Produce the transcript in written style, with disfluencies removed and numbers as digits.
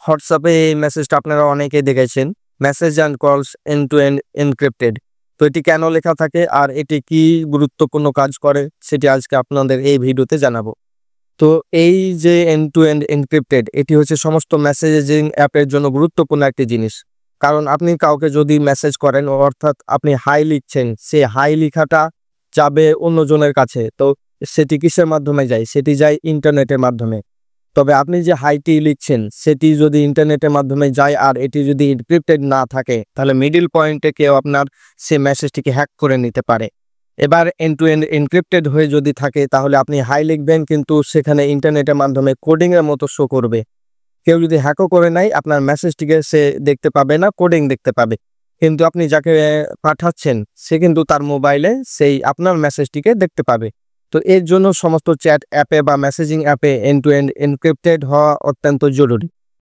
হোয়াটসঅ্যাপে এই মেসেজটা আপনারা অনেকেই দেখেছেন, message and calls end to end encrypted. তো এটি কেন লেখা থাকে আর এটি কি গুরুত্বপূর্ণ কাজ করে সেটি আজকে আপনাদের এই ভিডিওতে জানাবো। তো এই যে এন্ড টু এন্ড এনক্রিপ্টেড, এটি হচ্ছে সমস্ত মেসেজিং অ্যাপের জন্য গুরুত্বপূর্ণ একটি জিনিস। কারণ আপনি কাউকে যদি মেসেজ করেন, অর্থাৎ আপনি হাই লিখছেন, সেই হাই লেখাটা যাবে অন্যজনের কাছে। তো সেটি কিসের মাধ্যমে যায়? সেটি যায় ইন্টারনেটের মাধ্যমে। তবে আপনি যে হাইটি লিখছেন সেটি যদি ইন্টারনেটের মাধ্যমে যায় আর এটি যদি এনক্রিপ্টেড না থাকে, তাহলে মিডল পয়েন্টে কেউ আপনার সে মেসেজটিকে হ্যাক করে নিতে পারে। এবার এন্ড টু এন্ড এনক্রিপ্টেড হয়ে যদি থাকে, তাহলে আপনি হাই লিখবেন কিন্তু সেখানে ইন্টারনেটের মাধ্যমে কোডিংয়ের মতো শো করবে। কেউ যদি হ্যাকও করে নেয়, আপনার মেসেজটিকে সে দেখতে পাবে না, কোডিং দেখতে পাবে। কিন্তু আপনি যাকে পাঠাচ্ছেন সে কিন্তু তার মোবাইলে সেই আপনার মেসেজটিকে দেখতে পাবে। তো এর জন্য সমস্ত চ্যাট অ্যাপে বা মেসেজিং অ্যাপে এন্ড টু এন্ড এনক্রিপ্টেড হওয়া অত্যন্ত জরুরি।